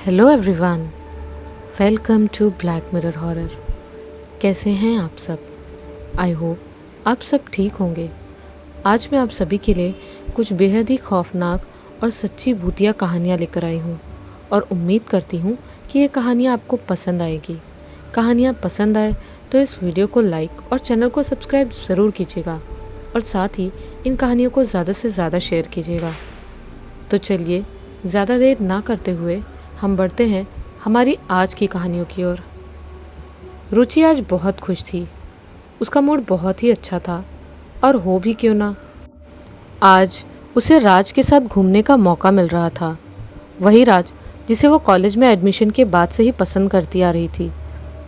Hello everyone, welcome to Black Mirror horror. कैसे हैं आप सब? आई होप आप सब ठीक होंगे। आज मैं आप सभी के लिए कुछ बेहद ही खौफनाक और सच्ची भूतिया कहानियाँ लेकर आई हूँ और उम्मीद करती हूँ कि ये कहानियाँ आपको पसंद आएगी। कहानियाँ पसंद आए तो इस वीडियो को लाइक और चैनल को सब्सक्राइब ज़रूर कीजिएगा और साथ ही इन कहानियों को ज़्यादा से ज़्यादा शेयर कीजिएगा। तो चलिए ज़्यादा देर ना करते हुए हम बढ़ते हैं हमारी आज की कहानियों की ओर। रुचि आज बहुत खुश थी। उसका मूड बहुत ही अच्छा था और हो भी क्यों ना, आज उसे राज के साथ घूमने का मौका मिल रहा था। वही राज जिसे वो कॉलेज में एडमिशन के बाद से ही पसंद करती आ रही थी।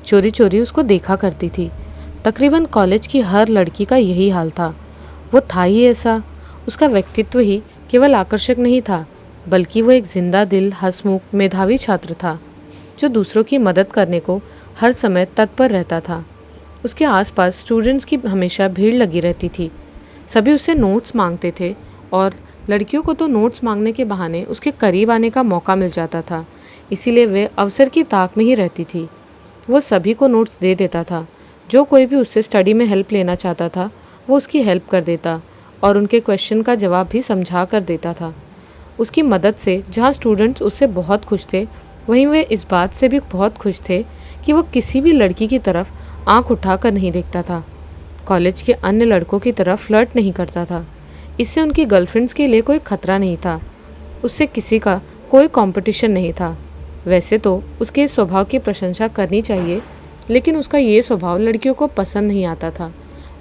चोरी चोरी उसको देखा करती थी। तकरीबन कॉलेज की हर लड़की का यही हाल था। वो था ही ऐसा। उसका व्यक्तित्व ही केवल आकर्षक नहीं था, बल्कि वो एक जिंदा दिल, हंसमुख, मेधावी छात्र था जो दूसरों की मदद करने को हर समय तत्पर रहता था। उसके आसपास स्टूडेंट्स की हमेशा भीड़ लगी रहती थी। सभी उससे नोट्स मांगते थे और लड़कियों को तो नोट्स मांगने के बहाने उसके करीब आने का मौका मिल जाता था, इसीलिए वे अवसर की ताक में ही रहती थी। वो सभी को नोट्स दे देता था। जो कोई भी उससे स्टडी में हेल्प लेना चाहता था वो उसकी हेल्प कर देता और उनके क्वेश्चन का जवाब भी समझा कर देता था। उसकी मदद से जहाँ स्टूडेंट्स उससे बहुत खुश थे, वहीं वे इस बात से भी बहुत खुश थे कि वो किसी भी लड़की की तरफ आंख उठाकर नहीं देखता था। कॉलेज के अन्य लड़कों की तरफ फ्लर्ट नहीं करता था। इससे उनकी गर्लफ्रेंड्स के लिए कोई खतरा नहीं था। उससे किसी का कोई कंपटीशन नहीं था। वैसे तो उसके इस स्वभाव की प्रशंसा करनी चाहिए, लेकिन उसका ये स्वभाव लड़कियों को पसंद नहीं आता था।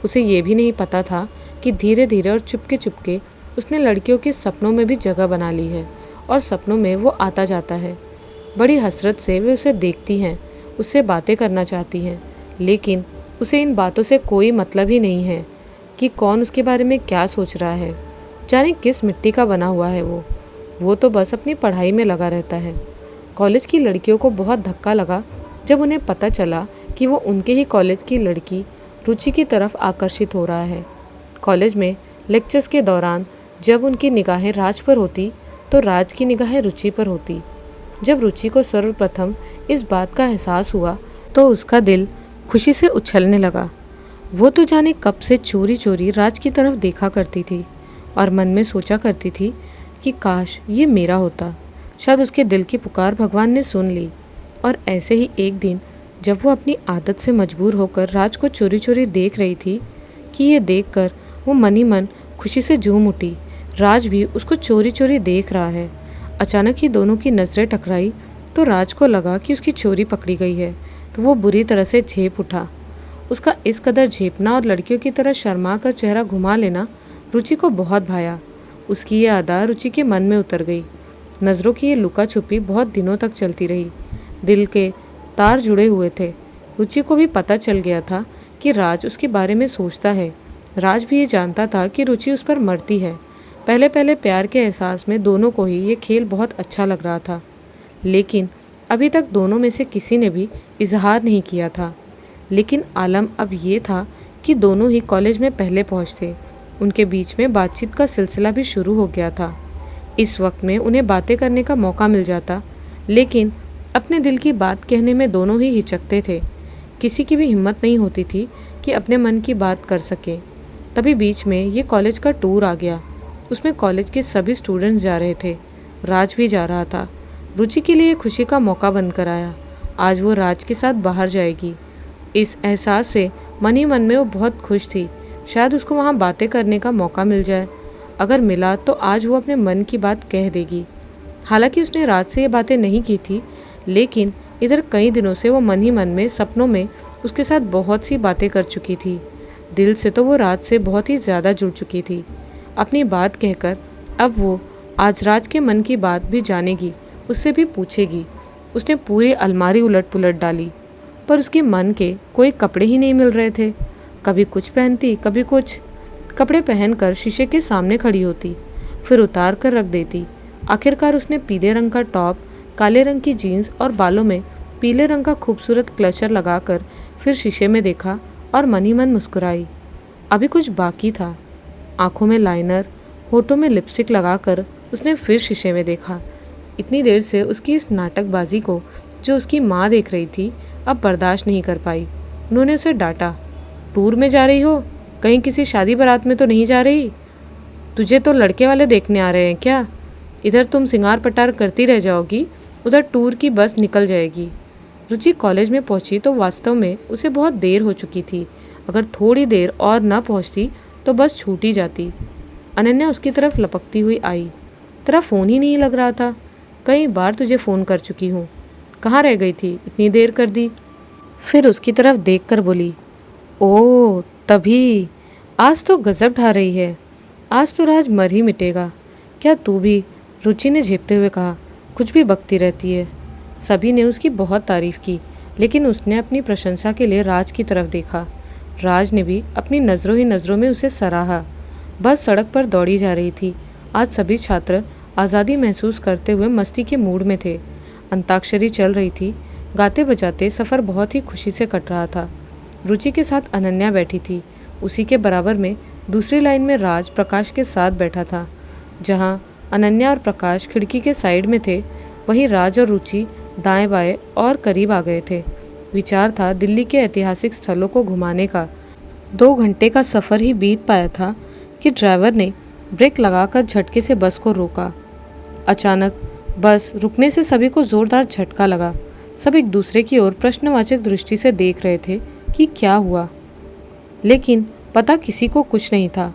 उसे ये भी नहीं पता था कि धीरे धीरे और चुपके चुपके उसने लड़कियों के सपनों में भी जगह बना ली है और सपनों में वो आता जाता है। बड़ी हसरत से वे उसे देखती हैं, उससे बातें करना चाहती हैं, लेकिन उसे इन बातों से कोई मतलब ही नहीं है कि कौन उसके बारे में क्या सोच रहा है। जाने किस मिट्टी का बना हुआ है वो तो बस अपनी पढ़ाई में लगा रहता है। कॉलेज की लड़कियों को बहुत धक्का लगा जब उन्हें पता चला कि वो उनके ही कॉलेज की लड़की रुचि की तरफ आकर्षित हो रहा है। कॉलेज में लेक्चर्स के दौरान जब उनकी निगाहें राज पर होती तो राज की निगाहें रुचि पर होती। जब रुचि को सर्वप्रथम इस बात का एहसास हुआ तो उसका दिल खुशी से उछलने लगा। वो तो जाने कब से चोरी चोरी राज की तरफ देखा करती थी और मन में सोचा करती थी कि काश ये मेरा होता। शायद उसके दिल की पुकार भगवान ने सुन ली। और ऐसे ही एक दिन जब वो अपनी आदत से मजबूर होकर राज को चोरी चोरी देख रही थी कि ये देखकर वो मन ही मन खुशी से झूम उठी। राज भी उसको चोरी चोरी देख रहा है। अचानक ही दोनों की नज़रें टकराई तो राज को लगा कि उसकी चोरी पकड़ी गई है, तो वो बुरी तरह से झेप उठा। उसका इस कदर झेपना और लड़कियों की तरह शर्मा कर चेहरा घुमा लेना रुचि को बहुत भाया। उसकी ये अदा रुचि के मन में उतर गई। नज़रों की ये लुका छुपी बहुत दिनों तक चलती रही। दिल के तार जुड़े हुए थे। रुचि को भी पता चल गया था कि राज उसके बारे में सोचता है। राज भी ये जानता था कि रुचि उस पर मरती है। पहले पहले प्यार के एहसास में दोनों को ही ये खेल बहुत अच्छा लग रहा था, लेकिन अभी तक दोनों में से किसी ने भी इजहार नहीं किया था। लेकिन आलम अब ये था कि दोनों ही कॉलेज में पहले पहुंचते। उनके बीच में बातचीत का सिलसिला भी शुरू हो गया था। इस वक्त में उन्हें बातें करने का मौका मिल जाता, लेकिन अपने दिल की बात कहने में दोनों ही हिचकते थे। किसी की भी हिम्मत नहीं होती थी कि अपने मन की बात कर सके। तभी बीच में ये कॉलेज का टूर आ गया। उसमें कॉलेज के सभी स्टूडेंट्स जा रहे थे। राज भी जा रहा था। रुचि के लिए खुशी का मौका बनकर आया। आज वो राज के साथ बाहर जाएगी। इस एहसास से मन ही मन में वो बहुत खुश थी। शायद उसको वहाँ बातें करने का मौका मिल जाए। अगर मिला तो आज वो अपने मन की बात कह देगी। हालांकि उसने राज से ये बातें नहीं की थी, लेकिन इधर कई दिनों से वो मन ही मन में सपनों में उसके साथ बहुत सी बातें कर चुकी थी। दिल से तो वो राज से बहुत ही ज़्यादा जुड़ चुकी थी। अपनी बात कहकर अब वो आज राज के मन की बात भी जानेगी, उससे भी पूछेगी। उसने पूरी अलमारी उलट पुलट डाली, पर उसके मन के कोई कपड़े ही नहीं मिल रहे थे। कभी कुछ पहनती, कभी कुछ। कपड़े पहनकर शीशे के सामने खड़ी होती, फिर उतार कर रख देती। आखिरकार उसने पीले रंग का टॉप, काले रंग की जीन्स और बालों में पीले रंग का खूबसूरत क्लचर लगाकर फिर शीशे में देखा और मन ही मन मुस्कुराई। अभी कुछ बाकी था। आंखों में लाइनर, होठों में लिपस्टिक लगाकर उसने फिर शीशे में देखा। इतनी देर से उसकी इस नाटकबाजी को जो उसकी माँ देख रही थी अब बर्दाश्त नहीं कर पाई। उन्होंने उसे डांटा, टूर में जा रही हो? कहीं किसी शादी बारात में तो नहीं जा रही? तुझे तो लड़के वाले देखने आ रहे हैं क्या? इधर तुम सिंगार पटार करती रह जाओगी, उधर टूर की बस निकल जाएगी। रुचि कॉलेज में पहुंची तो वास्तव में उसे बहुत देर हो चुकी थी। अगर थोड़ी देर और न पहुंचती तो बस छूट ही जाती। अनन्या उसकी तरफ लपकती हुई आई। तेरा फ़ोन ही नहीं लग रहा था। कई बार तुझे फ़ोन कर चुकी हूँ, कहाँ रह गई थी? इतनी देर कर दी। फिर उसकी तरफ देखकर बोली, ओह तभी। आज तो गजब ढा रही है। आज तो राज मर ही मिटेगा। क्या तू भी? रुचि ने झेपते हुए कहा, कुछ भी बकती रहती है। सभी ने उसकी बहुत तारीफ की, लेकिन उसने अपनी प्रशंसा के लिए राज की तरफ देखा। राज ने भी अपनी नज़रों ही नज़रों में उसे सराहा। बस सड़क पर दौड़ी जा रही थी। आज सभी छात्र आज़ादी महसूस करते हुए मस्ती के मूड में थे। अंताक्षरी चल रही थी। गाते बजाते सफ़र बहुत ही खुशी से कट रहा था। रुचि के साथ अनन्या बैठी थी। उसी के बराबर में दूसरी लाइन में राज प्रकाश के साथ बैठा था। जहाँ अनन्या और प्रकाश खिड़की के साइड में थे, वहीं राज और रुचि दाएं बाएं और करीब आ गए थे। विचार था दिल्ली के ऐतिहासिक स्थलों को घुमाने का। 2 घंटे का सफ़र ही बीत पाया था कि ड्राइवर ने ब्रेक लगाकर झटके से बस को रोका। अचानक बस रुकने से सभी को ज़ोरदार झटका लगा। सब एक दूसरे की ओर प्रश्नवाचक दृष्टि से देख रहे थे कि क्या हुआ, लेकिन पता किसी को कुछ नहीं था।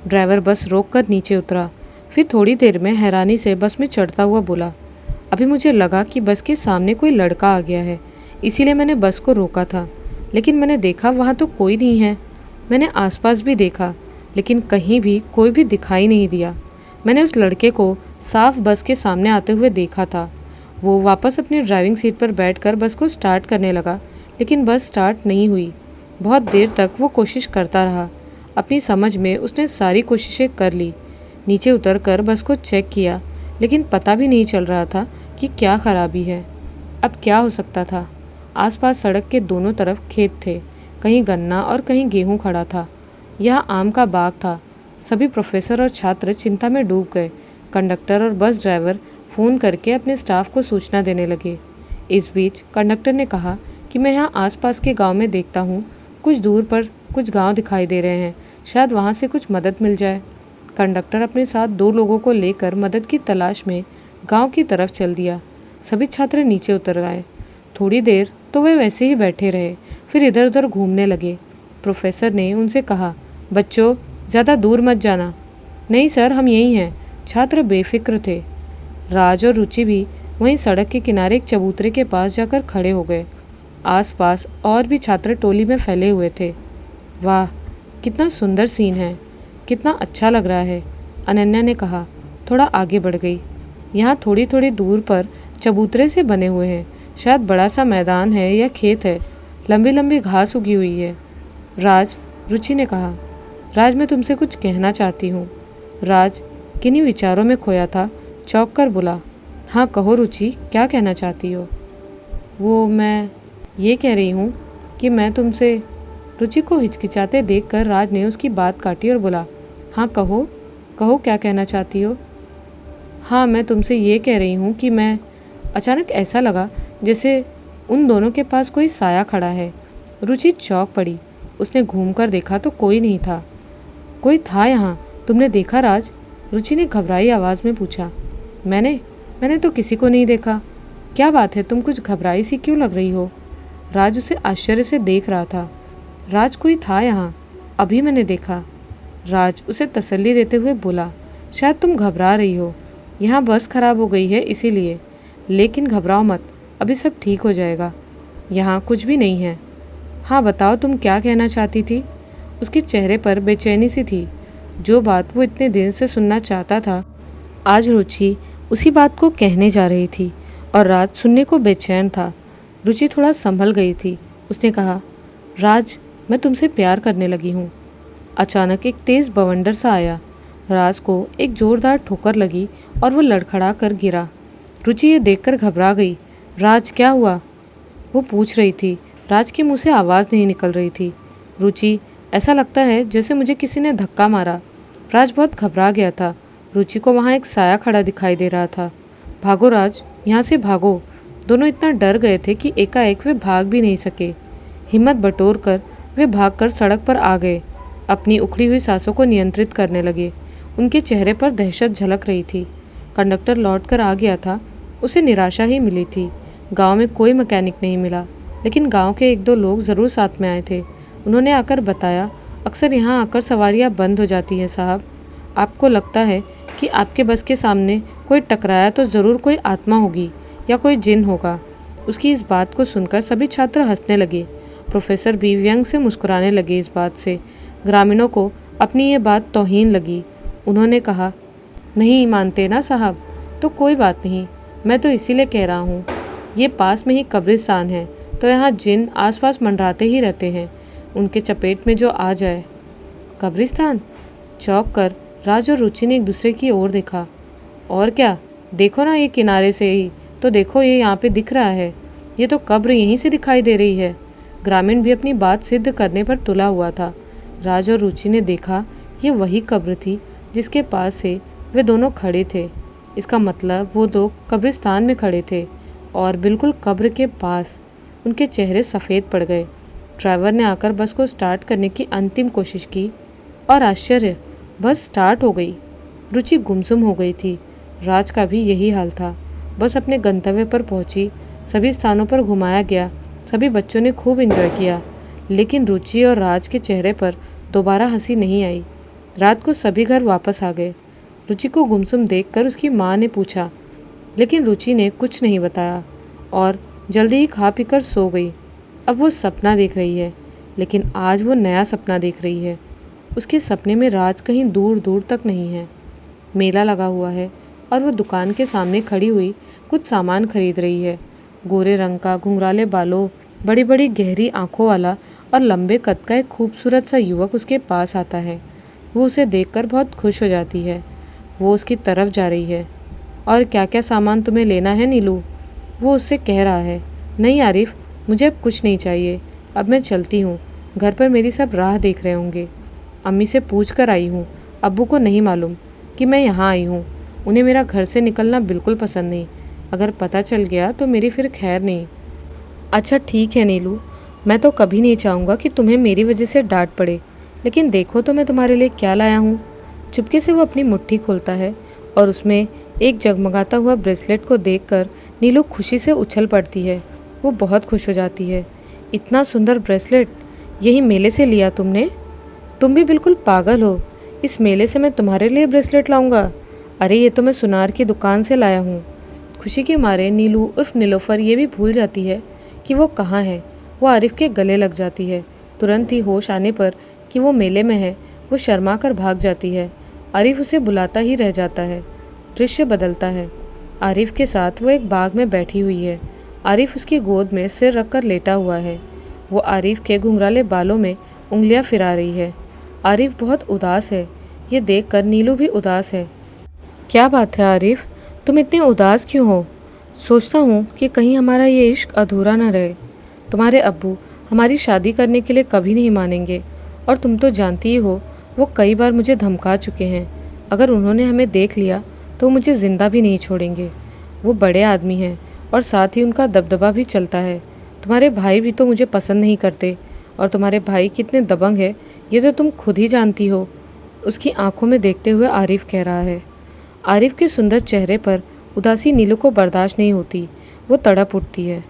ड्राइवर बस रोककर नीचे उतरा। फिर थोड़ी देर में हैरानी से बस में चढ़ता हुआ बोला, अभी मुझे लगा कि बस के सामने कोई लड़का आ गया है, इसीलिए मैंने बस को रोका था। लेकिन मैंने देखा वहाँ तो कोई नहीं है। मैंने आसपास भी देखा, लेकिन कहीं भी कोई भी दिखाई नहीं दिया। मैंने उस लड़के को साफ बस के सामने आते हुए देखा था। वो वापस अपनी ड्राइविंग सीट पर बैठकर बस को स्टार्ट करने लगा, लेकिन बस स्टार्ट नहीं हुई। बहुत देर तक वो कोशिश करता रहा। अपनी समझ में उसने सारी कोशिशें कर ली। नीचे उतरकर बस को चेक किया, लेकिन पता भी नहीं चल रहा था कि क्या खराबी है। अब क्या हो सकता था? आसपास सड़क के दोनों तरफ खेत थे, कहीं गन्ना और कहीं गेहूं खड़ा था। यह आम का बाग था। सभी प्रोफेसर और छात्र चिंता में डूब गए। कंडक्टर और बस ड्राइवर फ़ोन करके अपने स्टाफ को सूचना देने लगे। इस बीच कंडक्टर ने कहा कि मैं यहाँ आसपास के गांव में देखता हूँ, कुछ दूर पर कुछ गांव दिखाई दे रहे हैं, शायद वहाँ से कुछ मदद मिल जाए। कंडक्टर अपने साथ 2 लोगों को लेकर मदद की तलाश में गांव की तरफ चल दिया। सभी छात्र नीचे उतर आए। थोड़ी देर तो वे वैसे ही बैठे रहे, फिर इधर उधर घूमने लगे। प्रोफेसर ने उनसे कहा, बच्चों ज़्यादा दूर मत जाना। नहीं सर, हम यहीं हैं। छात्र बेफिक्र थे। राज और रुचि भी वहीं सड़क के किनारे एक चबूतरे के पास जाकर खड़े हो गए। आसपास और भी छात्र टोली में फैले हुए थे। वाह, कितना सुंदर सीन है, कितना अच्छा लग रहा है, अनन्या ने कहा। थोड़ा आगे बढ़ गई। यहाँ थोड़ी थोड़ी दूर पर चबूतरे से बने हुए हैं, शायद बड़ा सा मैदान है या खेत है। लंबी लंबी घास उगी हुई है। राज, रुचि ने कहा। राज, मैं तुमसे कुछ कहना चाहती हूँ। राज किन्हीं विचारों में खोया था, चौंक कर बोला, हाँ कहो रुचि, क्या कहना चाहती हो? वो मैं ये कह रही हूँ कि मैं तुमसे। रुचि को हिचकिचाते देखकर राज ने उसकी बात काटी और बोला, हाँ कहो कहो, क्या कहना चाहती हो? हाँ, मैं तुमसे ये कह रही हूँ कि मैं। अचानक ऐसा लगा जैसे उन दोनों के पास कोई साया खड़ा है। रुचि चौंक पड़ी। उसने घूमकर देखा तो कोई नहीं था। कोई था यहाँ, तुमने देखा राज? रुचि ने घबराई आवाज़ में पूछा। मैंने तो किसी को नहीं देखा। क्या बात है, तुम कुछ घबराई सी क्यों लग रही हो? राज उसे आश्चर्य से देख रहा था। राज, कोई था यहाँ, अभी मैंने देखा। राज उसे तसल्ली देते हुए बोला, शायद तुम घबरा रही हो, यहाँ बस खराब हो गई है इसीलिए। लेकिन घबराओ मत, अभी सब ठीक हो जाएगा। यहाँ कुछ भी नहीं है। हाँ बताओ, तुम क्या कहना चाहती थी? उसके चेहरे पर बेचैनी सी थी। जो बात वो इतने दिन से सुनना चाहता था, आज रुचि उसी बात को कहने जा रही थी और राज सुनने को बेचैन था। रुचि थोड़ा संभल गई थी। उसने कहा, राज, मैं तुमसे प्यार करने लगी हूँ। अचानक एक तेज़ बवंडर सा आया। राज को एक जोरदार ठोकर लगी और वो लड़खड़ा कर गिरा। रुचि ये देखकर घबरा गई। राज, क्या हुआ? वो पूछ रही थी। राज के मुंह से आवाज़ नहीं निकल रही थी। रुचि, ऐसा लगता है जैसे मुझे किसी ने धक्का मारा। राज बहुत घबरा गया था। रुचि को वहाँ एक साया खड़ा दिखाई दे रहा था। भागो राज, यहाँ से भागो। दोनों इतना डर गए थे कि एकाएक वे भाग भी नहीं सके। हिम्मत बटोर कर वे भागकर सड़क पर आ गए। अपनी उखड़ी हुई सांसों को नियंत्रित करने लगे। उनके चेहरे पर दहशत झलक रही थी। कंडक्टर लौट कर आ गया था। उसे निराशा ही मिली थी। गांव में कोई मैकेनिक नहीं मिला, लेकिन गांव के एक दो लोग ज़रूर साथ में आए थे। उन्होंने आकर बताया, अक्सर यहाँ आकर सवारियाँ बंद हो जाती है साहब। आपको लगता है कि आपके बस के सामने कोई टकराया तो ज़रूर कोई आत्मा होगी या कोई जिन होगा। उसकी इस बात को सुनकर सभी छात्र हंसने लगे। प्रोफेसर भी व्यंग से मुस्कुराने लगे। इस बात से ग्रामीणों को अपनी ये बात तौहीन लगी। उन्होंने कहा, नहीं मानते ना साहब, तो कोई बात नहीं, मैं तो इसीलिए कह रहा हूँ। ये पास में ही कब्रिस्तान है, तो यहाँ जिन आसपास मंडराते ही रहते हैं। उनके चपेट में जो आ जाए। कब्रिस्तान? चौंक कर राज और रुचि ने एक दूसरे की ओर देखा। और क्या, देखो ना, ये किनारे से ही तो देखो, ये यहाँ पे दिख रहा है। ये तो कब्र यहीं से दिखाई दे रही है। ग्रामीण भी अपनी बात सिद्ध करने पर तुला हुआ था। राज और रुचि ने देखा, ये वही कब्र थी जिसके पास से वे दोनों खड़े थे। इसका मतलब वो दो कब्रिस्तान में खड़े थे और बिल्कुल कब्र के पास। उनके चेहरे सफ़ेद पड़ गए। ड्राइवर ने आकर बस को स्टार्ट करने की अंतिम कोशिश की और आश्चर्य, बस स्टार्ट हो गई। रुचि गुमसुम हो गई थी। राज का भी यही हाल था। बस अपने गंतव्य पर पहुंची। सभी स्थानों पर घुमाया गया। सभी बच्चों ने खूब एंजॉय किया, लेकिन रुचि और राज के चेहरे पर दोबारा हंसी नहीं आई। रात को सभी घर वापस आ गए। रुचि को गुमसुम देखकर उसकी माँ ने पूछा, लेकिन रुचि ने कुछ नहीं बताया और जल्दी ही खा पीकर सो गई। अब वो सपना देख रही है, लेकिन आज वो नया सपना देख रही है। उसके सपने में राज कहीं दूर दूर तक नहीं है। मेला लगा हुआ है और वो दुकान के सामने खड़ी हुई कुछ सामान खरीद रही है। गोरे रंग का, घुंघराले बालों, बड़ी बड़ी गहरी आंखों वाला और लंबे कद का एक खूबसूरत सा युवक उसके पास आता है। वो उसे देखकर बहुत खुश हो जाती है। वो उसकी तरफ जा रही है। और क्या क्या सामान तुम्हें लेना है नीलू? वो उससे कह रहा है। नहीं आरिफ, मुझे अब कुछ नहीं चाहिए। अब मैं चलती हूँ। घर पर मेरी सब राह देख रहे होंगे। अम्मी से पूछ कर आई हूँ। अब्बू को नहीं मालूम कि मैं यहाँ आई हूँ। उन्हें मेरा घर से निकलना बिल्कुल पसंद नहीं। अगर पता चल गया तो मेरी फिर खैर नहीं। अच्छा ठीक है नीलू, मैं तो कभी नहीं चाहूँगा कि तुम्हें मेरी वजह से डांट पड़े, लेकिन देखो तो मैं तुम्हारे लिए क्या लाया हूँ। चुपके से वो अपनी मुट्ठी खोलता है और उसमें एक जगमगाता हुआ ब्रेसलेट को देखकर नीलू खुशी से उछल पड़ती है। वो बहुत खुश हो जाती है। इतना सुंदर ब्रेसलेट, यही मेले से लिया तुमने? तुम भी बिल्कुल पागल हो। इस मेले से मैं तुम्हारे लिए ब्रेसलेट लाऊंगा? अरे ये तो मैं सुनार की दुकान से लाया हूँ। खुशी के मारे नीलू उर्फ नीलोफर ये भी भूल जाती है कि वो कहाँ है। वो आरिफ के गले लग जाती है। तुरंत ही होश आने पर कि वो मेले में है, वो शर्मा कर भाग जाती है। आरिफ उसे बुलाता ही रह जाता है। दृश्य बदलता है। आरिफ के साथ वो एक बाग में बैठी हुई है। आरिफ उसकी गोद में सिर रखकर लेटा हुआ है। वो आरिफ के घुंघराले बालों में उंगलियां फिरा रही है। आरिफ बहुत उदास है। ये देखकर नीलू भी उदास है। क्या बात है आरिफ, तुम इतने उदास क्यों हो? सोचता हूँ कि कहीं हमारा ये इश्क अधूरा न रहे। तुम्हारे अब्बू हमारी शादी करने के लिए कभी नहीं मानेंगे, और तुम तो जानती ही हो वो कई बार मुझे धमका चुके हैं। अगर उन्होंने हमें देख लिया तो मुझे ज़िंदा भी नहीं छोड़ेंगे। वो बड़े आदमी हैं और साथ ही उनका दबदबा भी चलता है। तुम्हारे भाई भी तो मुझे पसंद नहीं करते, और तुम्हारे भाई कितने दबंग है ये तो तुम खुद ही जानती हो। उसकी आंखों में देखते हुए आरिफ कह रहा है। आरिफ के सुंदर चेहरे पर उदासी नीलू को बर्दाश्त नहीं होती। वो तड़प उठती है।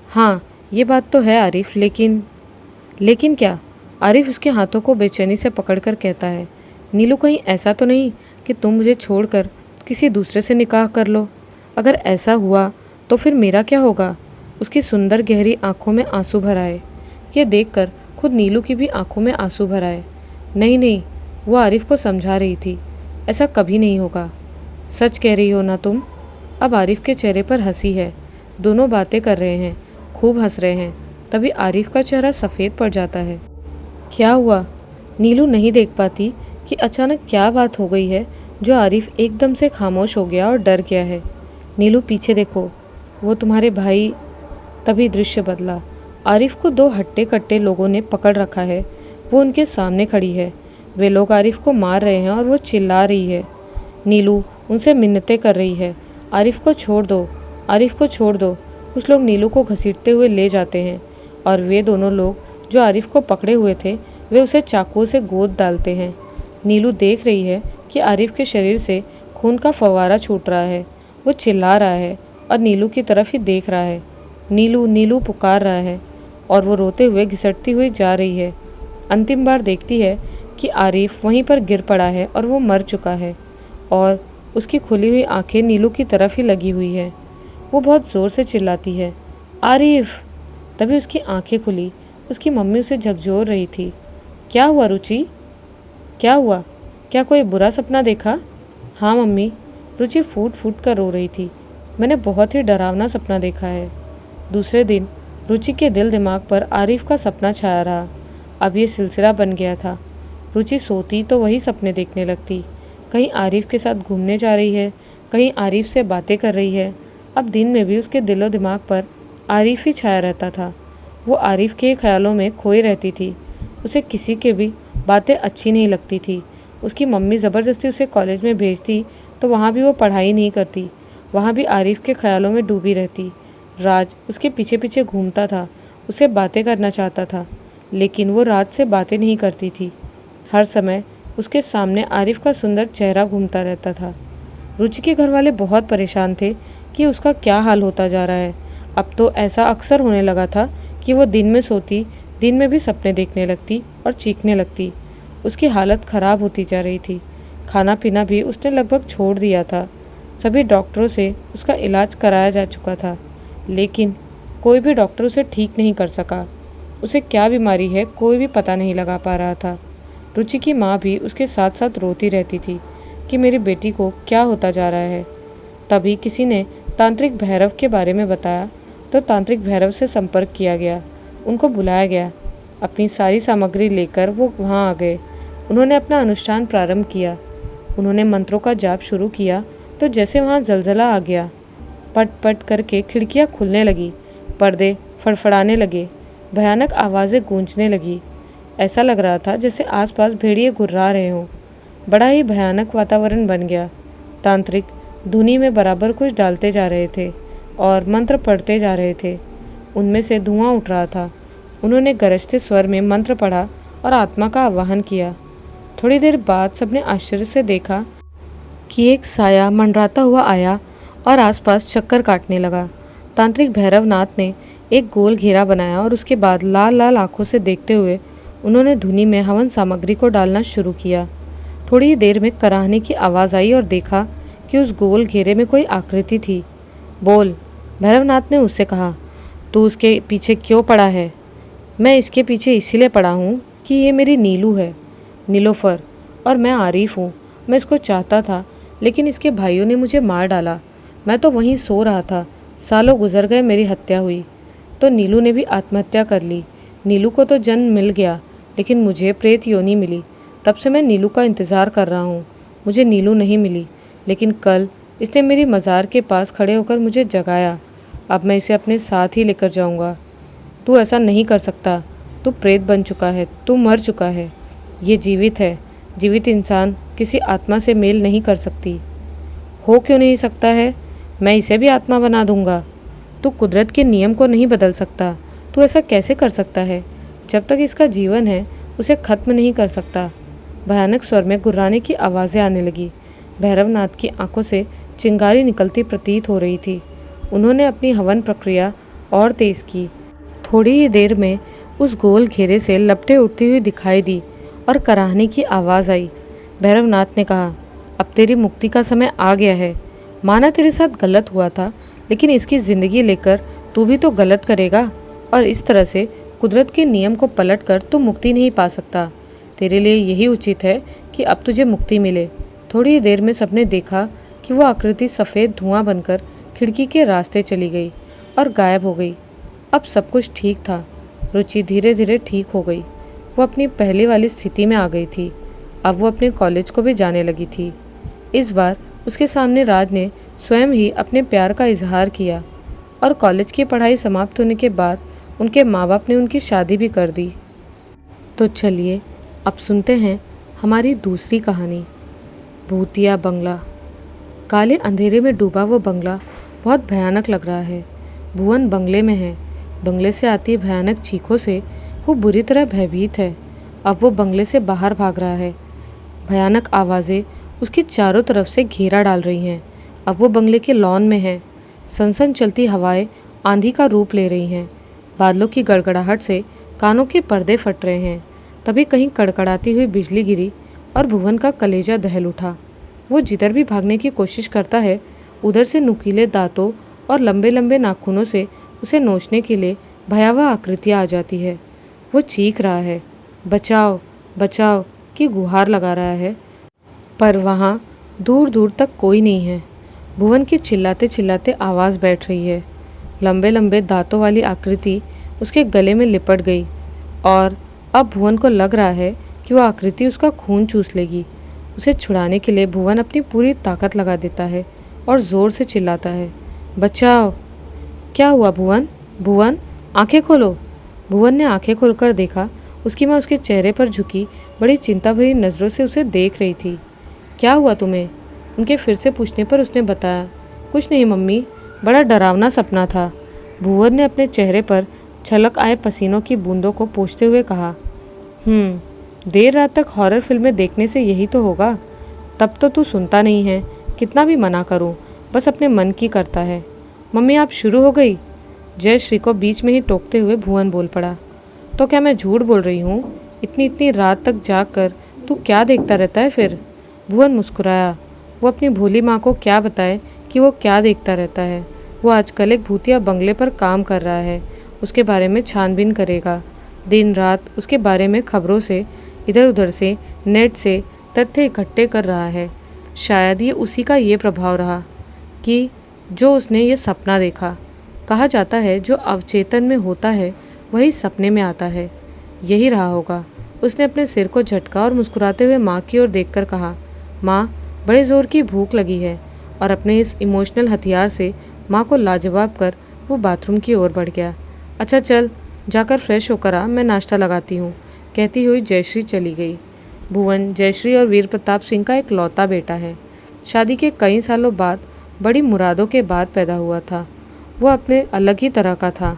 हाँ ये बात तो है आरिफ, लेकिन क्या? आरिफ उसके हाथों को बेचैनी से पकड़कर कहता है। नीलू कहीं ऐसा तो नहीं कि तुम मुझे छोड़कर किसी दूसरे से निकाह कर लो? अगर ऐसा हुआ तो फिर मेरा क्या होगा? उसकी सुंदर गहरी आंखों में आंसू भर आए। ये देखकर खुद नीलू की भी आंखों में आंसू भर आए। नहीं नहीं, वो आरिफ को समझा रही थी। ऐसा कभी नहीं होगा। सच कह रही हो ना तुम? अब आरिफ के चेहरे पर हंसी है। दोनों बातें कर रहे हैं, खूब हंस रहे हैं। तभी आरिफ का चेहरा सफ़ेद पड़ जाता है। क्या हुआ? नीलू नहीं देख पाती कि अचानक क्या बात हो गई है जो आरिफ एकदम से खामोश हो गया और डर गया है। नीलू पीछे देखो, वो तुम्हारे भाई। तभी दृश्य बदला। आरिफ को दो हट्टे कट्टे लोगों ने पकड़ रखा है। वो उनके सामने खड़ी है। वे लोग आरिफ को मार रहे हैं और वो चिल्ला रही है। नीलू उनसे मिन्नतें कर रही है। आरिफ को छोड़ दो, आरिफ को छोड़ दो। कुछ लोग नीलू को घसीटते हुए ले जाते हैं और वे दोनों लोग जो आरिफ को पकड़े हुए थे वे उसे चाकुओं से गोद डालते हैं। नीलू देख रही है कि आरिफ के शरीर से खून का फव्वारा छूट रहा है। वो चिल्ला रहा है और नीलू की तरफ ही देख रहा है। नीलू नीलू पुकार रहा है और वो रोते हुए घिसटती हुई जा रही है। अंतिम बार देखती है कि आरिफ वहीं पर गिर पड़ा है और वो मर चुका है और उसकी खुली हुई आंखें नीलू की तरफ ही लगी हुई है। वो बहुत ज़ोर से चिल्लाती है, आरिफ। तभी उसकी आंखें खुली। उसकी मम्मी उसे झकझोर रही थी। क्या हुआ रुचि? क्या हुआ? क्या कोई बुरा सपना देखा? हाँ मम्मी, रुचि फूट फूट कर रो रही थी। मैंने बहुत ही डरावना सपना देखा है। दूसरे दिन रुचि के दिल दिमाग पर आरिफ का सपना छाया रहा। अब ये सिलसिला बन गया था। रुचि सोती तो वही सपने देखने लगती। कहीं आरिफ के साथ घूमने जा रही है, कहीं आरिफ से बातें कर रही है। अब दिन में भी उसके दिलो दिमाग पर आरिफ ही छाया रहता था। वो आरिफ के ख्यालों में खोई रहती थी। उसे किसी के भी बातें अच्छी नहीं लगती थी। उसकी मम्मी ज़बरदस्ती उसे कॉलेज में भेजती तो वहाँ भी वो पढ़ाई नहीं करती। वहाँ भी आरिफ के ख्यालों में डूबी रहती। राज उसके पीछे पीछे घूमता था, उसे बातें करना चाहता था, लेकिन वो राज से बातें नहीं करती थी। हर समय उसके सामने आरिफ का सुंदर चेहरा घूमता रहता था। रुचि के घर वाले बहुत परेशान थे कि उसका क्या हाल होता जा रहा है। अब तो ऐसा अक्सर होने लगा था कि वो दिन में सोती, दिन में भी सपने देखने लगती और चीखने लगती। उसकी हालत ख़राब होती जा रही थी। खाना पीना भी उसने लगभग छोड़ दिया था। सभी डॉक्टरों से उसका इलाज कराया जा चुका था, लेकिन कोई भी डॉक्टर उसे ठीक नहीं कर सका। उसे क्या बीमारी है कोई भी पता नहीं लगा पा रहा था। रुचि की माँ भी उसके साथ साथ रोती रहती थी कि मेरी बेटी को क्या होता जा रहा है। तभी किसी ने तांत्रिक भैरव के बारे में बताया तो तांत्रिक भैरव से संपर्क किया गया। उनको बुलाया गया। अपनी सारी सामग्री लेकर वो वहाँ आ गए। उन्होंने अपना अनुष्ठान प्रारंभ किया। उन्होंने मंत्रों का जाप शुरू किया तो जैसे वहाँ जलजला आ गया। पट पट करके खिड़कियाँ खुलने लगी, पर्दे फड़फड़ाने लगे, भयानक आवाज़ें गूंजने लगी। ऐसा लग रहा था जैसे आसपास भेड़िए गुर्रा रहे हों। बड़ा ही भयानक वातावरण बन गया। तांत्रिक धुनी में बराबर कुछ डालते जा रहे थे और मंत्र पढ़ते जा रहे थे। उनमें से धुआं उठ रहा था। उन्होंने गरजते स्वर में मंत्र पढ़ा और आत्मा का आवाहन किया। थोड़ी देर बाद सबने आश्चर्य से देखा कि एक साया मंडराता हुआ आया और आसपास चक्कर काटने लगा। तांत्रिक भैरवनाथ ने एक गोल घेरा बनाया और उसके बाद लाल लाल आंखों से देखते हुए उन्होंने धुनी में हवन सामग्री को डालना शुरू किया। थोड़ी ही देर में कराहने की आवाज़ आई और देखा कि उस गोल घेरे में कोई आकृति थी। बोल, भैरवनाथ ने उससे कहा, तू उसके पीछे क्यों पड़ा है? मैं इसके पीछे इसीलिए पड़ा हूँ कि ये मेरी नीलू है, नीलोफर, और मैं आरिफ हूँ। मैं इसको चाहता था लेकिन इसके भाइयों ने मुझे मार डाला। मैं तो वहीं सो रहा था, सालों गुजर गए, मेरी हत्या हुई तो नीलू ने भी आत्महत्या कर ली। नीलू को तो जन्म मिल गया लेकिन मुझे प्रेत योनि मिली। तब से मैं नीलू का इंतज़ार कर रहा हूँ। मुझे नीलू नहीं मिली, लेकिन कल इसने मेरी मज़ार के पास खड़े होकर मुझे जगाया। अब मैं इसे अपने साथ ही लेकर जाऊँगा। तू ऐसा नहीं कर सकता। तू प्रेत बन चुका है, तू मर चुका है। ये जीवित है। जीवित इंसान किसी आत्मा से मेल नहीं कर सकती। हो क्यों नहीं सकता है? मैं इसे भी आत्मा बना दूंगा। तू कुदरत के नियम को नहीं बदल सकता। तू ऐसा कैसे कर सकता है? जब तक इसका जीवन है उसे खत्म नहीं कर सकता। भयानक स्वर में गुर्राने की आवाज़ें आने लगी। भैरवनाथ की आंखों से चिंगारी निकलती प्रतीत हो रही थी। उन्होंने अपनी हवन प्रक्रिया और तेज़ की। थोड़ी ही देर में उस गोल घेरे से लपटें उठती हुई दिखाई दी और कराहने की आवाज़ आई। भैरवनाथ ने कहा, अब तेरी मुक्ति का समय आ गया है। माना तेरे साथ गलत हुआ था, लेकिन इसकी ज़िंदगी लेकर तू भी तो गलत करेगा और इस तरह से कुदरत के नियम को पलट कर तू मुक्ति नहीं पा सकता। तेरे लिए यही उचित है कि अब तुझे मुक्ति मिले। थोड़ी ही देर में सबने देखा कि वो आकृति सफ़ेद धुआं बनकर खिड़की के रास्ते चली गई और गायब हो गई। अब सब कुछ ठीक था। रुचि धीरे धीरे ठीक हो गई। वो अपनी पहले वाली स्थिति में आ गई थी। अब वो अपने कॉलेज को भी जाने लगी थी। इस बार उसके सामने राज ने स्वयं ही अपने प्यार का इजहार किया और कॉलेज की पढ़ाई समाप्त होने के बाद उनके माँ बाप ने उनकी शादी भी कर दी। तो चलिए अब सुनते हैं हमारी दूसरी कहानी, भूतिया बंगला। काले अंधेरे में डूबा वो बंगला बहुत भयानक लग रहा है। भुवन बंगले में है। बंगले से आती भयानक चीखों से वो बुरी तरह भयभीत है। अब वो बंगले से बाहर भाग रहा है। भयानक आवाज़ें उसकी चारों तरफ से घेरा डाल रही हैं। अब वो बंगले के लॉन में है। सनसन चलती हवाएं आंधी का रूप ले रही हैं। बादलों की गड़गड़ाहट से कानों के पर्दे फट रहे हैं। तभी कहीं कड़कड़ाती हुई बिजली गिरी और भुवन का कलेजा दहल उठा। वो जिधर भी भागने की कोशिश करता है, उधर से नुकीले दांतों और लंबे लंबे नाखूनों से उसे नोचने के लिए भयावह आकृतियाँ आ जाती है। वो चीख रहा है, बचाओ बचाओ की गुहार लगा रहा है, पर वहाँ दूर दूर तक कोई नहीं है। भुवन की चिल्लाते चिल्लाते आवाज़ बैठ रही है। लंबे लंबे दांतों वाली आकृति उसके गले में लिपट गई और अब भुवन को लग रहा है कि वह आकृति उसका खून चूस लेगी। उसे छुड़ाने के लिए भुवन अपनी पूरी ताकत लगा देता है और ज़ोर से चिल्लाता है, बचाओ। क्या हुआ भुवन? भुवन, आंखें खोलो। भुवन ने आंखें खोलकर देखा। उसकी माँ उसके चेहरे पर झुकी बड़ी चिंता भरी नज़रों से उसे देख रही थी। क्या हुआ तुम्हें? उनके फिर से पूछने पर उसने बताया, कुछ नहीं मम्मी, बड़ा डरावना सपना था। भुवन ने अपने चेहरे पर छलक आए पसीनों की बूंदों को पोंछते हुए कहा, देर रात तक हॉरर फिल्में देखने से यही तो होगा। तब तो तू सुनता नहीं है, कितना भी मना करूं, बस अपने मन की करता है। मम्मी आप शुरू हो गई? जयश्री को बीच में ही टोकते हुए भुवन बोल पड़ा। तो क्या मैं झूठ बोल रही हूँ? इतनी इतनी रात तक जाग कर तू क्या देखता रहता है फिर? भुवन मुस्कुराया। वो अपनी भोली माँ को क्या बताए कि वो क्या देखता रहता है। वो आजकल एक भूतिया बंगले पर काम कर रहा है। उसके बारे में छानबीन करेगा। दिन रात उसके बारे में खबरों से, इधर उधर से, नेट से तथ्य इकट्ठे कर रहा है। शायद ये उसी का ये प्रभाव रहा कि जो उसने ये सपना देखा। कहा जाता है जो अवचेतन में होता है वही सपने में आता है। यही रहा होगा। उसने अपने सिर को झटका और मुस्कुराते हुए माँ की ओर देखकर कहा, माँ, बड़े ज़ोर की भूख लगी है। और अपने इस इमोशनल हथियार से माँ को लाजवाब कर वो बाथरूम की ओर बढ़ गया। अच्छा चल, जाकर फ्रेश होकर आ, मैं नाश्ता लगाती हूँ, कहती हुई जयश्री चली गई। भुवन जयश्री और वीर प्रताप सिंह का एक लौता बेटा है। शादी के कई सालों बाद, बड़ी मुरादों के बाद पैदा हुआ था। वो अपने अलग ही तरह का था,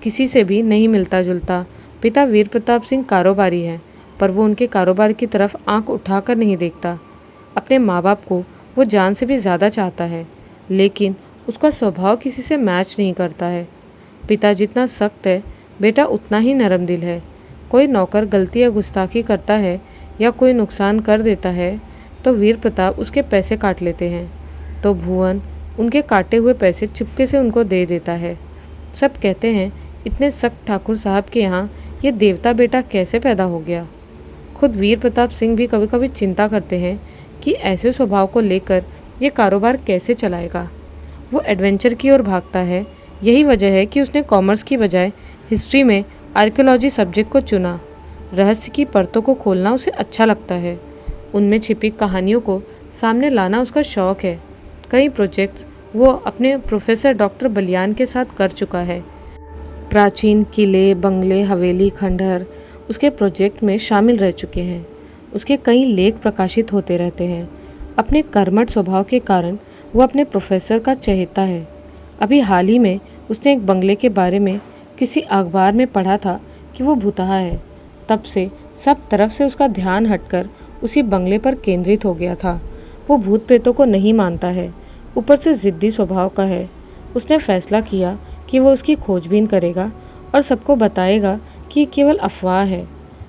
किसी से भी नहीं मिलता जुलता। पिता वीर प्रताप सिंह कारोबारी है, पर वो उनके कारोबार की तरफ आंख उठाकर नहीं देखता। अपने माँ बाप को वो जान से भी ज़्यादा चाहता है, लेकिन उसका स्वभाव किसी से मैच नहीं करता है। पिता जितना सख्त है, बेटा उतना ही नरम दिल है। कोई नौकर गलती या गुस्ताखी करता है या कोई नुकसान कर देता है तो वीर प्रताप उसके पैसे काट लेते हैं, तो भुवन उनके काटे हुए पैसे चुपके से उनको दे देता है। सब कहते हैं इतने सख्त ठाकुर साहब के यहाँ ये देवता बेटा कैसे पैदा हो गया। खुद वीर प्रताप सिंह भी कभी कभी चिंता करते हैं कि ऐसे स्वभाव को लेकर ये कारोबार कैसे चलाएगा। वो एडवेंचर की ओर भागता है। यही वजह है कि उसने कॉमर्स की बजाय हिस्ट्री में आर्कियोलॉजी सब्जेक्ट को चुना। रहस्य की परतों को खोलना उसे अच्छा लगता है। उनमें छिपी कहानियों को सामने लाना उसका शौक़ है। कई प्रोजेक्ट्स वो अपने प्रोफेसर डॉक्टर बलियान के साथ कर चुका है। प्राचीन किले, बंगले, हवेली, खंडहर उसके प्रोजेक्ट में शामिल रह चुके हैं। उसके कई लेख प्रकाशित होते रहते हैं। अपने कर्मठ स्वभाव के कारण वो अपने प्रोफेसर का चहेता है। अभी हाल ही में उसने एक बंगले के बारे में किसी अखबार में पढ़ा था कि वो भुतहा है। तब से सब तरफ से उसका ध्यान हटकर उसी बंगले पर केंद्रित हो गया था। वो भूत प्रेतों को नहीं मानता है, ऊपर से ज़िद्दी स्वभाव का है। उसने फैसला किया कि वो उसकी खोजबीन करेगा और सबको बताएगा कि केवल अफवाह है।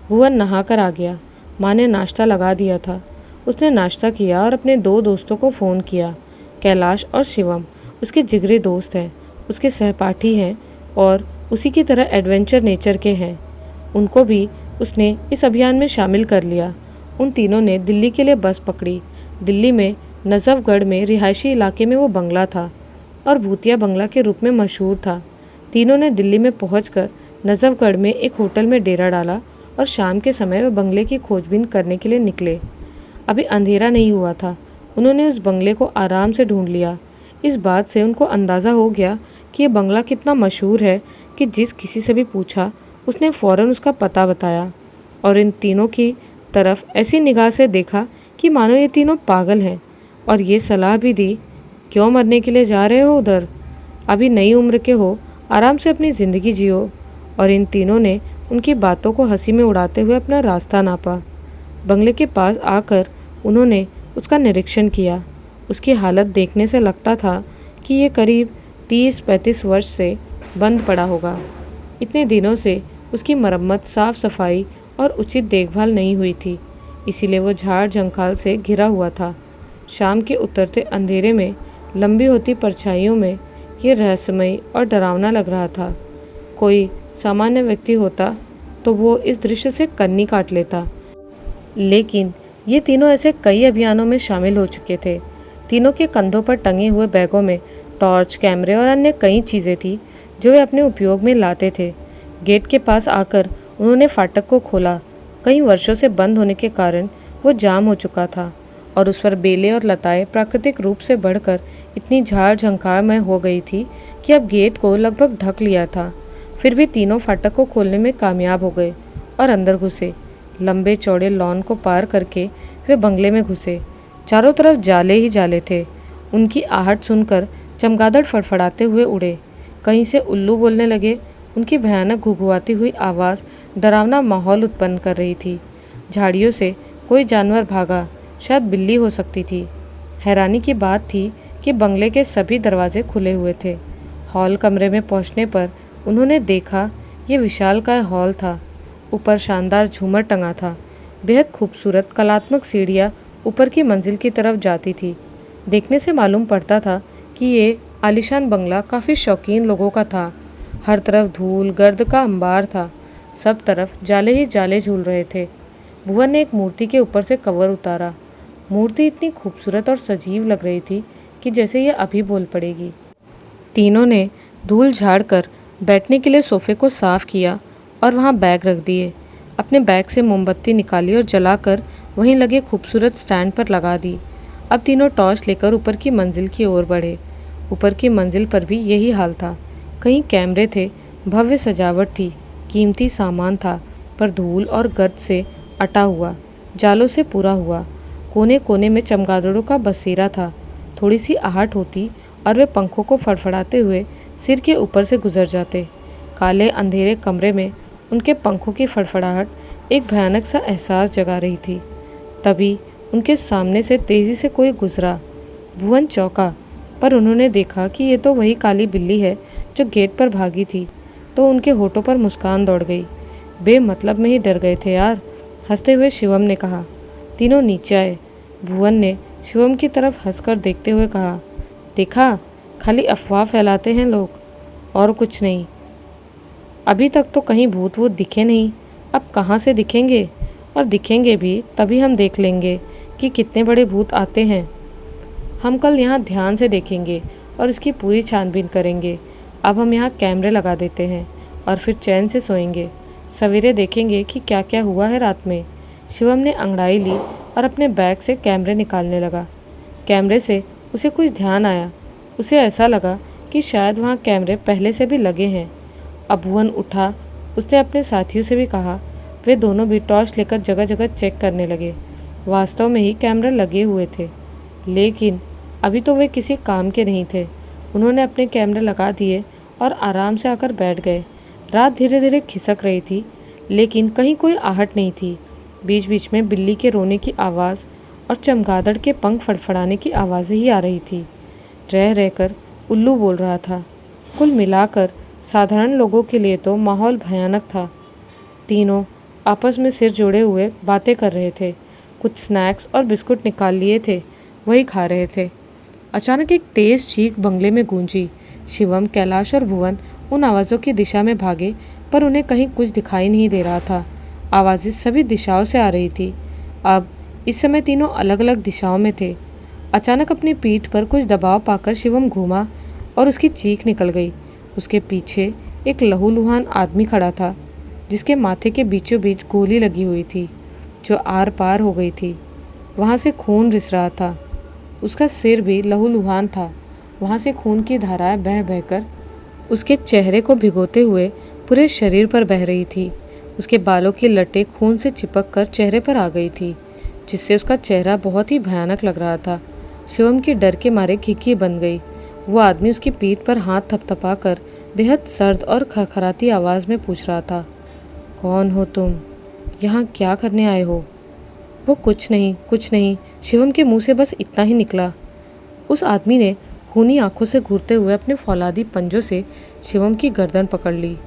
भुवन नहा कर आ गया। माँ ने नाश्ता लगा दिया था। उसने नाश्ता किया और अपने दो दोस्तों को फ़ोन किया। कैलाश और शिवम उसके जिगरे दोस्त हैं, उसके सहपाठी हैं और उसी की तरह एडवेंचर नेचर के हैं। उनको भी उसने इस अभियान में शामिल कर लिया। उन तीनों ने दिल्ली के लिए बस पकड़ी। दिल्ली में नजफगढ़ में रिहायशी इलाके में वो बंगला था और भूतिया बंगला के रूप में मशहूर था। तीनों ने दिल्ली में पहुंचकर नजफगढ़ में एक होटल में डेरा डाला और शाम के समय वह बंगले की खोजबीन करने के लिए निकले। अभी अंधेरा नहीं हुआ था। उन्होंने उस बंगले को आराम से ढूंढ लिया। इस बात से उनको अंदाज़ा हो गया कि यह बंगला कितना मशहूर है कि जिस किसी से भी पूछा उसने फ़ौरन उसका पता बताया और इन तीनों की तरफ ऐसी निगाह से देखा कि मानो ये तीनों पागल हैं और ये सलाह भी दी, क्यों मरने के लिए जा रहे हो उधर, अभी नई उम्र के हो, आराम से अपनी ज़िंदगी जियो। और इन तीनों ने उनकी बातों को हंसी में उड़ाते हुए अपना रास्ता नापा। बंगले के पास आकर उन्होंने उसका निरीक्षण किया। उसकी हालत देखने से लगता था कि ये करीब 30-35 वर्ष से बंद पड़ा होगा। इतने दिनों से उसकी मरम्मत, साफ सफाई और उचित देखभाल नहीं हुई थी, इसीलिए वो झाड़ झंखाल से घिरा हुआ था। शाम के उतरते अंधेरे में लंबी होती परछाइयों में ये रहस्यमयी और डरावना लग रहा था। कोई सामान्य व्यक्ति होता तो वो इस दृश्य से कन्नी काट लेता, लेकिन ये तीनों ऐसे कई अभियानों में शामिल हो चुके थे। तीनों के कंधों पर टंगे हुए बैगों में टॉर्च, कैमरे और अन्य कई चीज़ें थी जो वे अपने उपयोग में लाते थे। गेट के पास आकर उन्होंने फाटक को खोला। कई वर्षों से बंद होने के कारण वो जाम हो चुका था और उस पर बेलें और लताएं प्राकृतिक रूप से बढ़कर इतनी झाड़ झंकारमय हो गई थी कि अब गेट को लगभग ढक लिया था। फिर भी तीनों फाटक को खोलने में कामयाब हो गए और अंदर घुसे। लंबे चौड़े लॉन को पार करके वे बंगले में घुसे। चारों तरफ जाले ही जाले थे। उनकी आहट सुनकर चमगादड़ फड़फड़ाते हुए उड़े। कहीं से उल्लू बोलने लगे। उनकी भयानक घुघुआती हुई आवाज़ डरावना माहौल उत्पन्न कर रही थी। झाड़ियों से कोई जानवर भागा, शायद बिल्ली हो सकती थी। हैरानी की बात थी कि बंगले के सभी दरवाजे खुले हुए थे। हॉल कमरे में पहुंचने पर उन्होंने देखा, ये विशालकाय हॉल था। ऊपर शानदार झूमर टंगा था। बेहद खूबसूरत कलात्मक सीढ़ियाँ ऊपर की मंजिल की तरफ जाती थी। देखने से मालूम पड़ता था कि ये आलीशान बंगला काफ़ी शौकीन लोगों का था। हर तरफ धूल गर्द का अंबार था। सब तरफ जाले ही जाले झूल रहे थे। भुवन ने एक मूर्ति के ऊपर से कवर उतारा। मूर्ति इतनी खूबसूरत और सजीव लग रही थी कि जैसे ये अभी बोल पड़ेगी। तीनों ने धूल झाड़कर बैठने के लिए सोफे को साफ किया और वहाँ बैग रख दिए। अपने बैग से मोमबत्ती निकाली और जलाकर वहीं लगे खूबसूरत स्टैंड पर लगा दी। अब तीनों टॉर्च लेकर ऊपर की मंजिल की ओर बढ़े। ऊपर की मंजिल पर भी यही हाल था। कहीं कैमरे थे, भव्य सजावट थी, कीमती सामान था, पर धूल और गर्द से अटा हुआ, जालों से पूरा हुआ। कोने कोने में चमगादड़ों का बसेरा था। थोड़ी सी आहट होती और वे पंखों को फड़फड़ाते हुए सिर के ऊपर से गुजर जाते। काले अंधेरे कमरे में उनके पंखों की फड़फड़ाहट एक भयानक सा एहसास जगा रही थी। तभी उनके सामने से तेज़ी से कोई गुजरा। भुवन चौंका, पर उन्होंने देखा कि ये तो वही काली बिल्ली है जो गेट पर भागी थी। तो उनके होठों पर मुस्कान दौड़ गई। बेमतलब में ही डर गए थे यार, हंसते हुए शिवम ने कहा। तीनों नीचे आए। भुवन ने शिवम की तरफ हंसकर देखते हुए कहा, देखा, खाली अफवाह फैलाते हैं लोग, और कुछ नहीं। अभी तक तो कहीं भूत वूत दिखे नहीं, अब कहाँ से दिखेंगे, और दिखेंगे भी तभी हम देख लेंगे कि कितने बड़े भूत आते हैं। हम कल यहाँ ध्यान से देखेंगे और इसकी पूरी छानबीन करेंगे। अब हम यहाँ कैमरे लगा देते हैं और फिर चैन से सोएंगे। सवेरे देखेंगे कि क्या क्या हुआ है रात में। शिवम ने अंगड़ाई ली और अपने बैग से कैमरे निकालने लगा। कैमरे से उसे कुछ ध्यान आया। उसे ऐसा लगा कि शायद वहाँ कैमरे पहले से भी लगे हैं। अब भुवन उठा। उसने अपने साथियों से भी कहा। वे दोनों भी टॉर्च लेकर जगह जगह चेक करने लगे। वास्तव में ही कैमरे लगे हुए थे, लेकिन अभी तो वे किसी काम के नहीं थे। उन्होंने अपने कैमरे लगा दिए और आराम से आकर बैठ गए। रात धीरे धीरे खिसक रही थी, लेकिन कहीं कोई आहट नहीं थी। बीच बीच में बिल्ली के रोने की आवाज़ और चमगादड़ के पंख फड़फड़ाने की आवाज़ें ही आ रही थी। रह रहकर उल्लू बोल रहा था। कुल मिलाकर साधारण लोगों के लिए तो माहौल भयानक था। तीनों आपस में सिर जोड़े हुए बातें कर रहे थे। कुछ स्नैक्स और बिस्कुट निकाल लिए थे, वही खा रहे थे। अचानक एक तेज़ चीख बंगले में गूंजी। शिवम, कैलाश और भुवन उन आवाज़ों की दिशा में भागे, पर उन्हें कहीं कुछ दिखाई नहीं दे रहा था। आवाज़ें सभी दिशाओं से आ रही थी। अब इस समय तीनों अलग अलग दिशाओं में थे। अचानक अपनी पीठ पर कुछ दबाव पाकर शिवम घूमा और उसकी चीख निकल गई। उसके पीछे एक लहूलुहान आदमी खड़ा था, जिसके माथे के बीचों बीच गोली लगी हुई थी, जो आर पार हो गई थी। वहाँ से खून रिस रहा था। उसका सिर भी लहूलुहान था। वहाँ से खून की धाराएं बह बहकर उसके चेहरे को भिगोते हुए पूरे शरीर पर बह रही थी। उसके बालों की लटें खून से चिपक कर चेहरे पर आ गई थी, जिससे उसका चेहरा बहुत ही भयानक लग रहा था। शिवम की डर के मारे खिड़की बंद गई। वो आदमी उसकी पीठ पर हाथ थपथपाकर बेहद सर्द और खरखराती आवाज़ में पूछ रहा था, कौन हो तुम? यहाँ क्या करने आए हो? वो कुछ नहीं। शिवम के मुंह से बस इतना ही निकला। उस आदमी ने खूनी आंखों से घूरते हुए अपने फौलादी पंजों से शिवम की गर्दन पकड़ ली।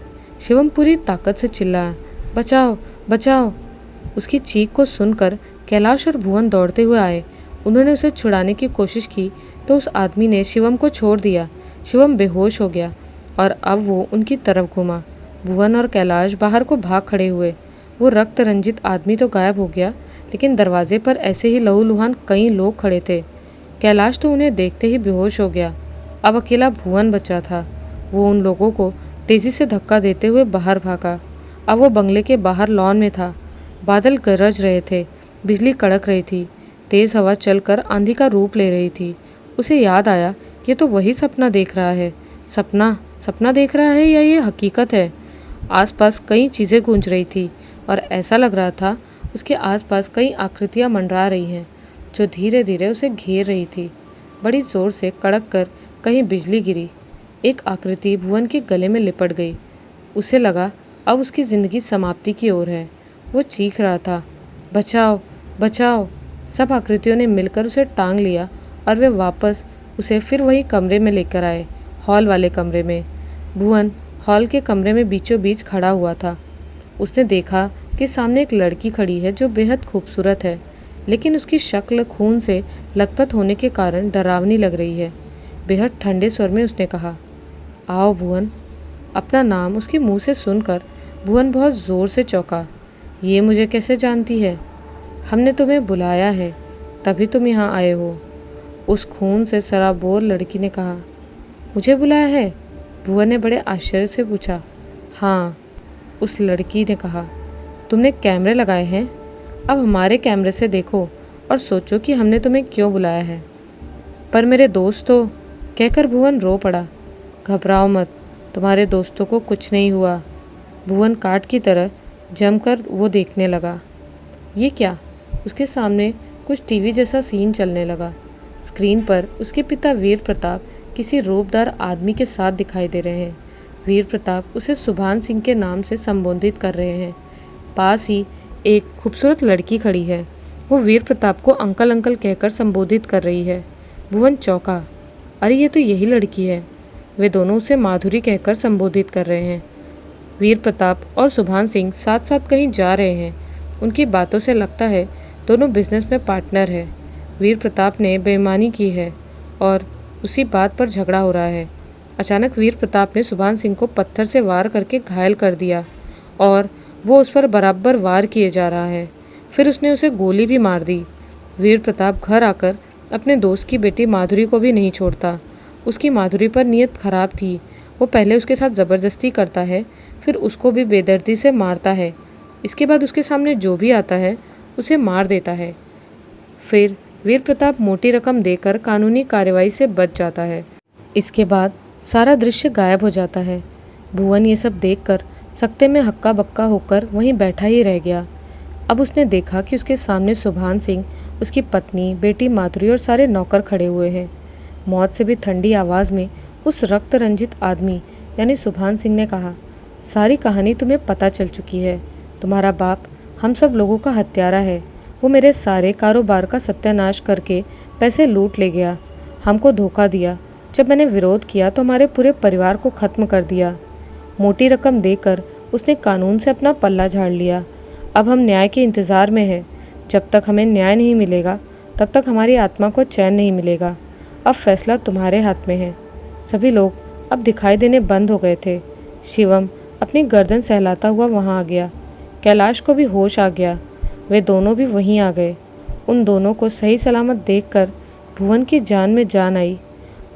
शिवम पूरी ताकत से चिल्लाया, बचाओ बचाओ। उसकी चीख को सुनकर कैलाश और भुवन दौड़ते हुए आए। उन्होंने उसे छुड़ाने की कोशिश की तो उस आदमी ने शिवम को छोड़ दिया। शिवम बेहोश हो गया और अब वो उनकी तरफ घूमा। भुवन और कैलाश बाहर को भाग खड़े हुए। वो रक्त रंजित आदमी तो गायब हो गया, लेकिन दरवाजे पर ऐसे ही लहूलुहान कई लोग खड़े थे। कैलाश तो उन्हें देखते ही बेहोश हो गया। अब अकेला भुवन बचा था। वो उन लोगों को तेजी से धक्का देते हुए बाहर भागा। अब वो बंगले के बाहर लॉन में था। बादल गरज रहे थे, बिजली कड़क रही थी, तेज हवा चलकर आंधी का रूप ले रही थी। उसे याद आया, ये तो वही सपना देख रहा है। सपना देख रहा है या ये हकीकत है? आसपास कई चीज़ें गूंज रही थी और ऐसा लग रहा था उसके आसपास कई आकृतियां मंडरा रही हैं जो धीरे धीरे उसे घेर रही थी। बड़ी जोर से कड़क कर कहीं बिजली गिरी। एक आकृति भुवन के गले में लिपट गई। उसे लगा अब उसकी ज़िंदगी समाप्ति की ओर है। वो चीख रहा था, बचाओ बचाओ। सब आकृतियों ने मिलकर उसे टांग लिया और वे वापस उसे फिर वही कमरे में लेकर आए, हॉल वाले कमरे में। भुवन हॉल के कमरे में बीचों बीच खड़ा हुआ था। उसने देखा कि सामने एक लड़की खड़ी है जो बेहद खूबसूरत है, लेकिन उसकी शक्ल खून से लथपथ होने के कारण डरावनी लग रही है। बेहद ठंडे स्वर में उसने कहा, आओ भुवन। अपना नाम उसके मुंह से सुनकर भुवन बहुत ज़ोर से चौंका। ये मुझे कैसे जानती है? हमने तुम्हें बुलाया है, तभी तुम यहाँ आए हो। उस खून से सराबोर लड़की ने कहा। मुझे बुलाया है? भुवन ने बड़े आश्चर्य से पूछा। हाँ, उस लड़की ने कहा। तुमने कैमरे लगाए हैं? अब हमारे कैमरे से देखो और सोचो कि हमने तुम्हें क्यों बुलाया है। पर मेरे दोस्त तो, कहकर भुवन रो पड़ा। घबराओ मत, तुम्हारे दोस्तों को कुछ नहीं हुआ। भुवन काठ की तरह जमकर वो देखने लगा। ये क्या? उसके सामने कुछ टीवी जैसा सीन चलने लगा। स्क्रीन पर उसके पिता वीर प्रताप किसी रूपदार आदमी के साथ दिखाई दे रहे हैं। वीर प्रताप उसे सुभान सिंह के नाम से संबोधित कर रहे हैं। पास ही एक खूबसूरत लड़की खड़ी है। वो वीर प्रताप को अंकल अंकल कहकर संबोधित कर रही है। भुवन चौंका। अरे ये तो यही लड़की है। वे दोनों उसे माधुरी कहकर संबोधित कर रहे हैं। वीर प्रताप और सुभान सिंह साथ साथ कहीं जा रहे हैं। उनकी बातों से लगता है दोनों बिजनेस में पार्टनर है। वीर प्रताप ने बेईमानी की है और उसी बात पर झगड़ा हो रहा है। अचानक वीर प्रताप ने सुभान सिंह को पत्थर से वार करके घायल कर दिया और वो उस पर बराबर वार किए जा रहा है। फिर उसने उसे गोली भी मार दी। वीर प्रताप घर आकर अपने दोस्त की बेटी माधुरी को भी नहीं छोड़ता। उसकी माधुरी पर नीयत खराब थी। वो पहले उसके साथ ज़बरदस्ती करता है, फिर उसको भी बेदर्दी से मारता है। इसके बाद उसके सामने जो भी आता है उसे मार देता है। फिर वीर प्रताप मोटी रकम देकर कानूनी कार्रवाई से बच जाता है। इसके बाद सारा दृश्य गायब हो जाता है। भुवन ये सब देखकर सकते में हक्का बक्का होकर वहीं बैठा ही रह गया। अब उसने देखा कि उसके सामने सुभान सिंह, उसकी पत्नी, बेटी माधुरी और सारे नौकर खड़े हुए हैं। मौत से भी ठंडी आवाज़ में उस रक्त रंजित आदमी यानी सुभान सिंह ने कहा, सारी कहानी तुम्हें पता चल चुकी है। तुम्हारा बाप हम सब लोगों का हत्यारा है। वो मेरे सारे कारोबार का सत्यानाश करके पैसे लूट ले गया। हमको धोखा दिया। जब मैंने विरोध किया तो हमारे पूरे परिवार को ख़त्म कर दिया। मोटी रकम देकर उसने कानून से अपना पल्ला झाड़ लिया। अब हम न्याय के इंतज़ार में हैं। जब तक हमें न्याय नहीं मिलेगा तब तक हमारी आत्मा को चैन नहीं मिलेगा। अब फैसला तुम्हारे हाथ में है। सभी लोग अब दिखाई देने बंद हो गए थे। शिवम अपनी गर्दन सहलाता हुआ वहाँ आ गया। कैलाश को भी होश आ गया। वे दोनों भी वहीं आ गए। उन दोनों को सही सलामत देखकर भुवन की जान में जान आई।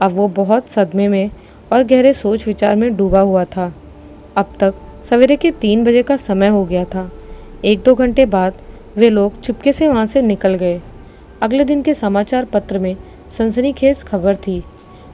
अब वो बहुत सदमे में और गहरे सोच विचार में डूबा हुआ था। अब तक सवेरे के 3 बजे का समय हो गया था। 1-2 घंटे बाद वे लोग चुपके से वहाँ से निकल गए। अगले दिन के समाचार पत्र में सनसनीखेज खबर थी,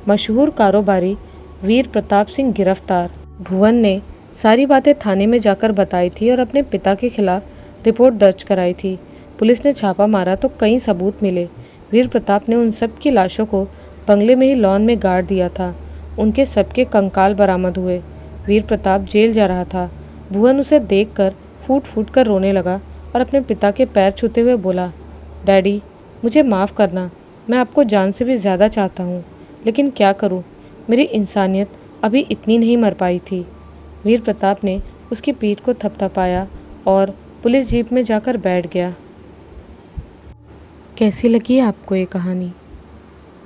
मशहूर कारोबारी वीर प्रताप सिंह गिरफ्तार। भुवन ने सारी बातें थाने में जाकर बताई थी और अपने पिता के खिलाफ रिपोर्ट दर्ज कराई थी। पुलिस ने छापा मारा तो कई सबूत मिले। वीर प्रताप ने उन सब की लाशों को बंगले में ही लॉन में गाड़ दिया था। उनके सबके कंकाल बरामद हुए। वीर प्रताप जेल जा रहा था। भुवन उसे देखकर फूट फूट कर रोने लगा और अपने पिता के पैर छूते हुए बोला, डैडी, मुझे माफ़ करना, मैं आपको जान से भी ज़्यादा चाहता हूँ, लेकिन क्या करूँ, मेरी इंसानियत अभी इतनी नहीं मर पाई थी। वीर प्रताप ने उसकी पीठ को थपथपाया और पुलिस जीप में जाकर बैठ गया। कैसी लगी आपको ये कहानी?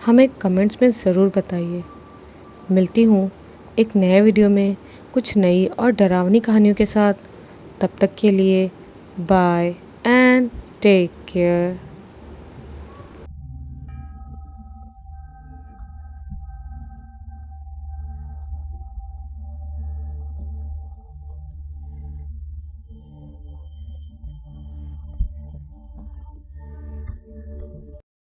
हमें कमेंट्स में ज़रूर बताइए। मिलती हूँ एक नए वीडियो में कुछ नई और डरावनी कहानियों के साथ। तब तक के लिए बाय एंड टेक केयर।